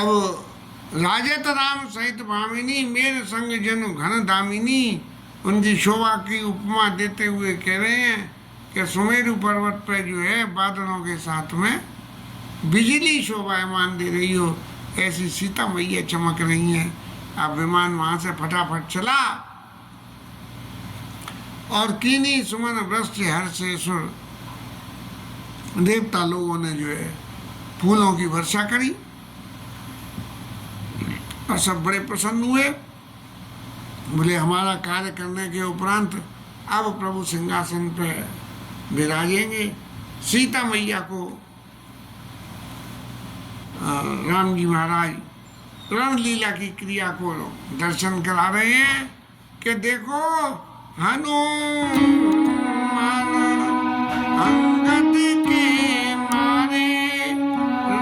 अब राजत राम सहित भामिनी मेरे संग जनु घन दामिनी, उनकी शोभा की उपमा देते हुए कह रहे हैं कि सुमेरु पर्वत पे जो है बादलों के साथ में बिजली शोभायमान दे रही हो, ऐसी सीता मैया चमक रही हैं। अब विमान वहां से फटाफट चला और कीनी सुमन वृष्टि हर्षेश्वर, देवता लोगों ने जो है फूलों की वर्षा करी और सब बड़े प्रसन्न हुए। बोले हमारा कार्य करने के उपरांत अब प्रभु सिंहासन पे विराजेंगे। सीता मैया को राम जी महाराज रणलीला की क्रिया को दर्शन करा रहे हैं कि देखो हनुमान अंगद के मारे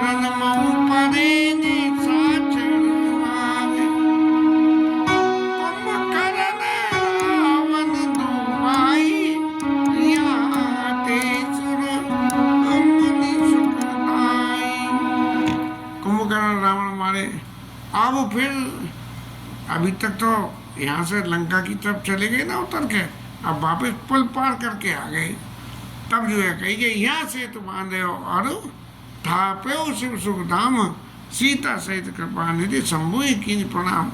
रणमऊ परे निशाचर मारे, कुंभकर्ण रावण दुहाई यहाँ ते सुर मुनि सुखदाई। कुंभकर्ण रावण मारे। अब फिर अभी तक तो यहाँ से लंका की तरफ चले गए ना उतर के, अब वापस पुल पार करके आ गए। तब जो है कही गई यहाँ से तो बांधे हो और थापे शिव सुखधाम, सीता सहित कृपा निधि शंभु की प्रणाम।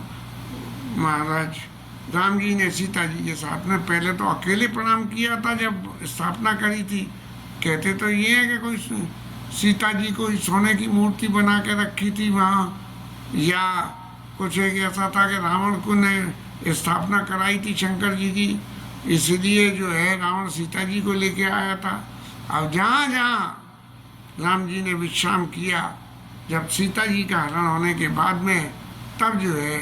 महाराज राम जी ने सीता जी के साथ में पहले तो अकेले प्रणाम किया था जब स्थापना करी थी। कहते तो ये है कि कोई सीता जी को सोने की मूर्ति बना के रखी थी वहाँ, या कुछ एक ऐसा था कि रावण को ने स्थापना कराई थी शंकर जी की, इसलिए जो है रावण सीता जी को लेके आया था। अब जहाँ जहाँ राम जी ने विश्राम किया, जब सीता जी का हरण होने के बाद में, तब जो है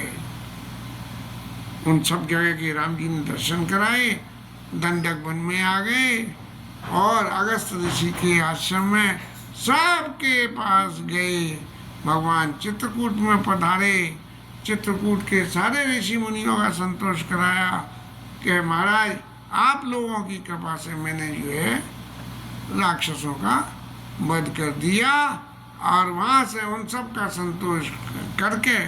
उन सब जगह के राम जी ने दर्शन कराए, दंडक वन में आ गए और अगस्त ऋषि के आश्रम में सबके पास गए। भगवान चित्रकूट में पधारे, चित्रकूट के सारे ऋषि मुनियों का संतोष कराया कि महाराज आप लोगों की कृपा से मैंने जो है राक्षसों का वध कर दिया, और वहाँ से उन सब का संतोष करके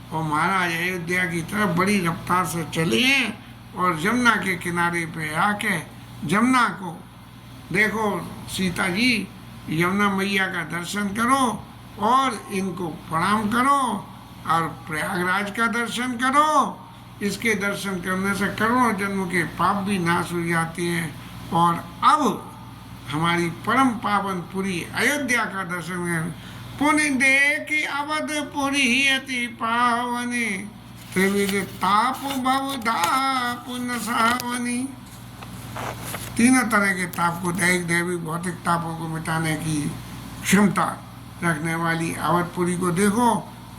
और महाराज अयोध्या की तरफ बड़ी रफ्तार से चले हैं और जमुना के किनारे पे आके जमुना को देखो, सीता जी यमुना मैया का दर्शन करो और इनको प्रणाम करो और प्रयागराज का दर्शन करो। इसके दर्शन करने से करोड़ों जन्म के पाप भी नाश हो जाते हैं। और अब हमारी परम पावन पुरी अयोध्या का दर्शन करें। पुण्य देखी अवधपुरी अति पावनी, त्रिविध ताप बहुधा पुण्य सावनी। तीनों तरह के ताप को, दैहिक दैविक भौतिक तापों को मिटाने की क्षमता रखने वाली अवधपुरी को देखो।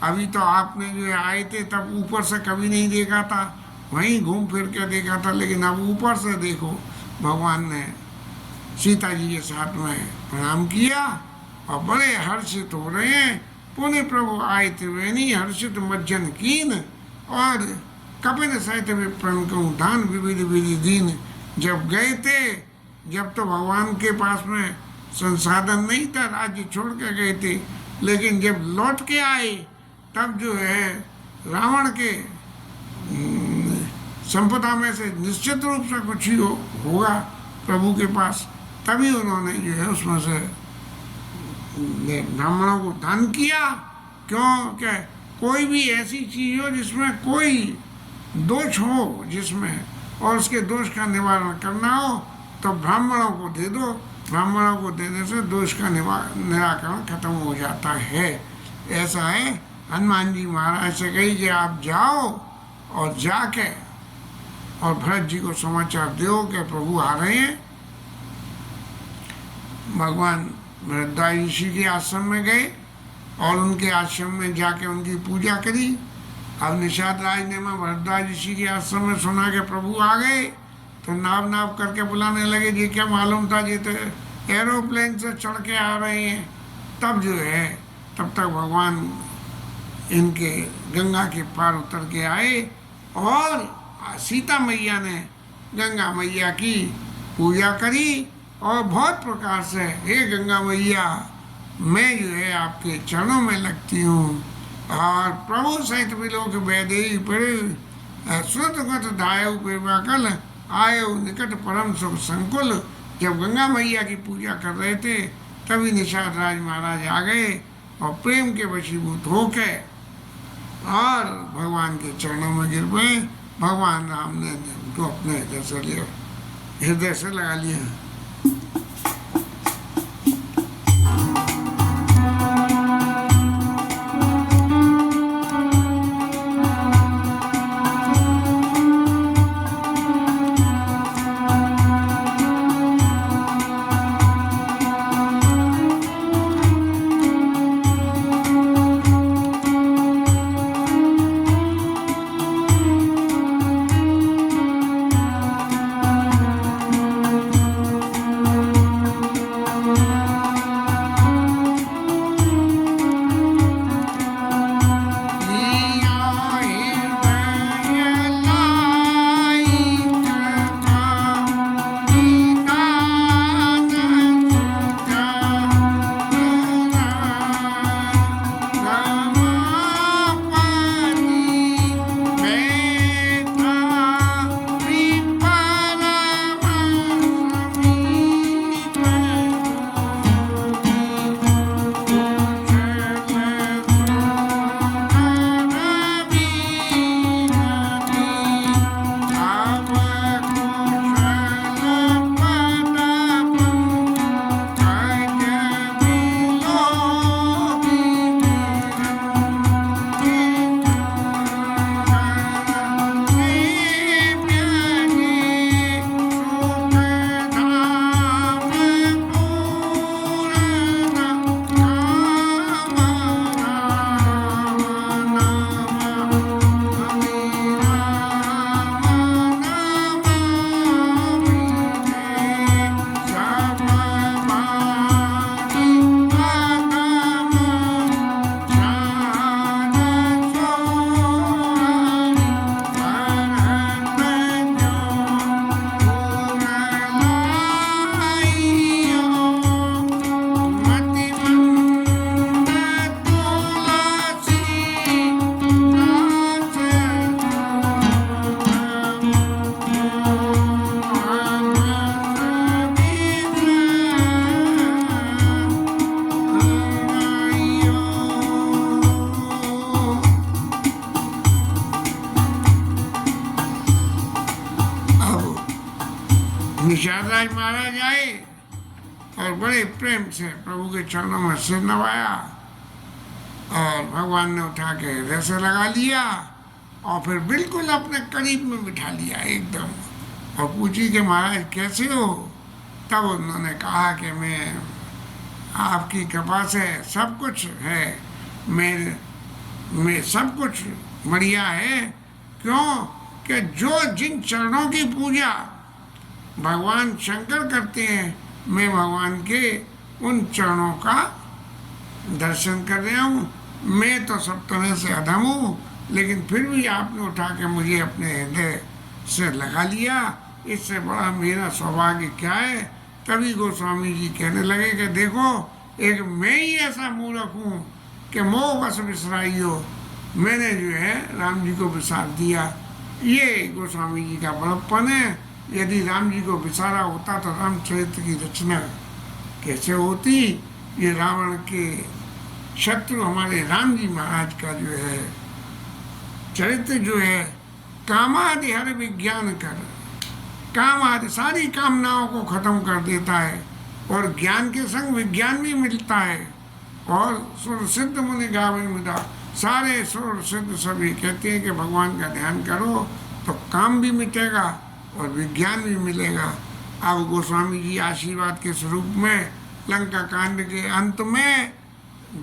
अभी तो आपने जो आए थे तब ऊपर से कभी नहीं देखा था, वहीं घूम फिर के देखा था, लेकिन अब ऊपर से देखो। भगवान ने सीता जी के साथ में प्रणाम किया और बड़े हर्षित हो रहे हैं। पुण्य प्रभु आए त्रिवेणी हर्षित मज्जन कीन, और कपिल सहित विप्रण को दान विविध विधि दीन। जब गए थे, जब तो भगवान के पास में संसाधन नहीं था, राज्य छोड़ के गए थे, लेकिन जब लौट के आए तब जो है रावण के संपदा में से निश्चित रूप से कुछ ही होगा प्रभु के पास, तभी उन्होंने जो है उसमें से ब्राह्मणों को दान किया। क्योंकि कोई भी ऐसी चीज हो जिसमें कोई दोष हो, जिसमें और उसके दोष का निवारण करना हो, तो ब्राह्मणों को दे दो। ब्राह्मणों को देने से दोष का निराकरण खत्म हो जाता है। ऐसा है। हनुमान जी महाराज से कही कि आप जाओ और जाके और भरत जी को समाचार दो कि प्रभु आ रहे हैं। भगवान भरद्वाज ऋषि के आश्रम में गए और उनके आश्रम में जाके उनकी पूजा करी। अब निषाद राज ने मैं भरद्वाज ऋषि के आश्रम में सुना कि प्रभु आ गए, तो नाव नाव करके बुलाने लगे। जी क्या मालूम था, जी तो एरोप्लेन से चढ़ के आ रहे हैं। तब जो है, तब तक भगवान इनके गंगा के पार उतर के आए और सीता मैया ने गंगा मैया की पूजा करी और बहुत प्रकार से, हे गंगा मैया, मैं जो है आपके चरणों में लगती हूँ, और प्रभु सहित विलोक वैदेही पड़े श्रुत गत दायु पेवाकल आयो निकट परम सुख संकुल। जब गंगा मैया की पूजा कर रहे थे तभी निषाद राज महाराज आ गए और प्रेम के वशीभूत होके और भगवान के चरणों में गिर पड़े। भगवान राम ने उनको अपने हृदय से लिया, हृदय से लगा लिया। निषाद राज महाराज आए और बड़े प्रेम से प्रभु के चरणों में सिर नवाया और भगवान ने उठा के हृदय से लगा लिया और फिर बिल्कुल अपने करीब में बिठा लिया एकदम और पूछी कि महाराज कैसे हो। तब उन्होंने कहा कि मैं आपकी कृपा से सब कुछ है, मैं सब कुछ बढ़िया है। क्यों कि जो जिन चरणों की पूजा भगवान शंकर करते हैं मैं भगवान के उन चरणों का दर्शन कर रहा हूँ। मैं तो सब तरह से अधम हूँ लेकिन फिर भी आपने उठा के मुझे अपने हृदय से लगा लिया, इससे बड़ा मेरा सौभाग्य क्या है। तभी गोस्वामी जी कहने लगे कि देखो एक मैं ही ऐसा मूर्ख हूँ कि मोह बस विसराई हो, मैंने जो है राम जी को विसार दिया। ये गोस्वामी जी का बड़प्पन है। यदि राम जी को विसारा होता तो रामचरित्र की रचना कैसे होती। ये रावण के शत्रु हमारे राम जी महाराज का जो है चरित्र जो है कामादि हर विज्ञान कर, काम आदि सारी कामनाओं को खत्म कर देता है और ज्ञान के संग विज्ञान भी मिलता है। और सुर सिद्ध मुनि गावे मिला, सारे सुर सिद्ध सभी कहते हैं कि भगवान का ध्यान करो तो काम भी मिटेगा और विज्ञान भी मिलेगा। अब गोस्वामी जी आशीर्वाद के स्वरूप में लंका कांड के अंत में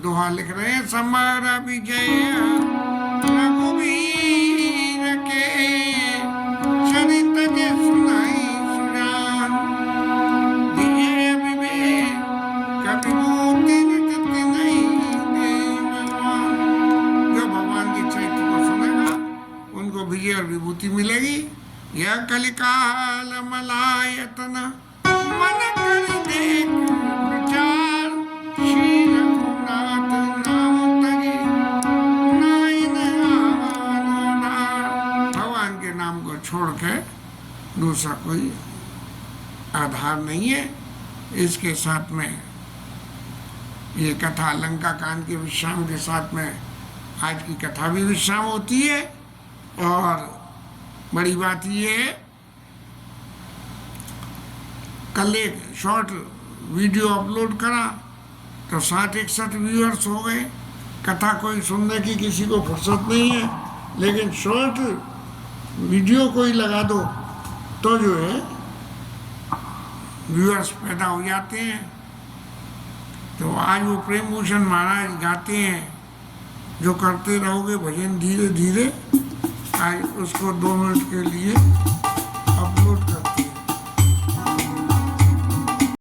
दोहा लिख रहे हैं। समर विजय रघुवीर के चरित जे सुनाई सुजान, दिए विवेक कविभूति नित नहीं दे भगवान। जो भगवान के चरित्र को सुनेगा उनको विजय और विभूति मिलेगी। यह कलिकाल मलायतन मन कर देख विचार, श्री रघुनाथ नाम तजी दूसरा कोई आधार नहीं है। इसके साथ में ये कथा लंका कांड के विश्राम के साथ में आज की कथा भी विश्राम होती है। और बड़ी बात ये है, कल एक शॉर्ट वीडियो अपलोड करा तो 60-61 व्यूअर्स हो गए। कथा कोई सुनने की किसी को फुर्सत नहीं है, लेकिन शॉर्ट वीडियो कोई लगा दो तो जो है व्यूअर्स पैदा हो जाते हैं। तो आज वो प्रेम भूषण महाराज गाते हैं, जो करते रहोगे भजन धीरे धीरे। आज उसको 2 मिनट के लिए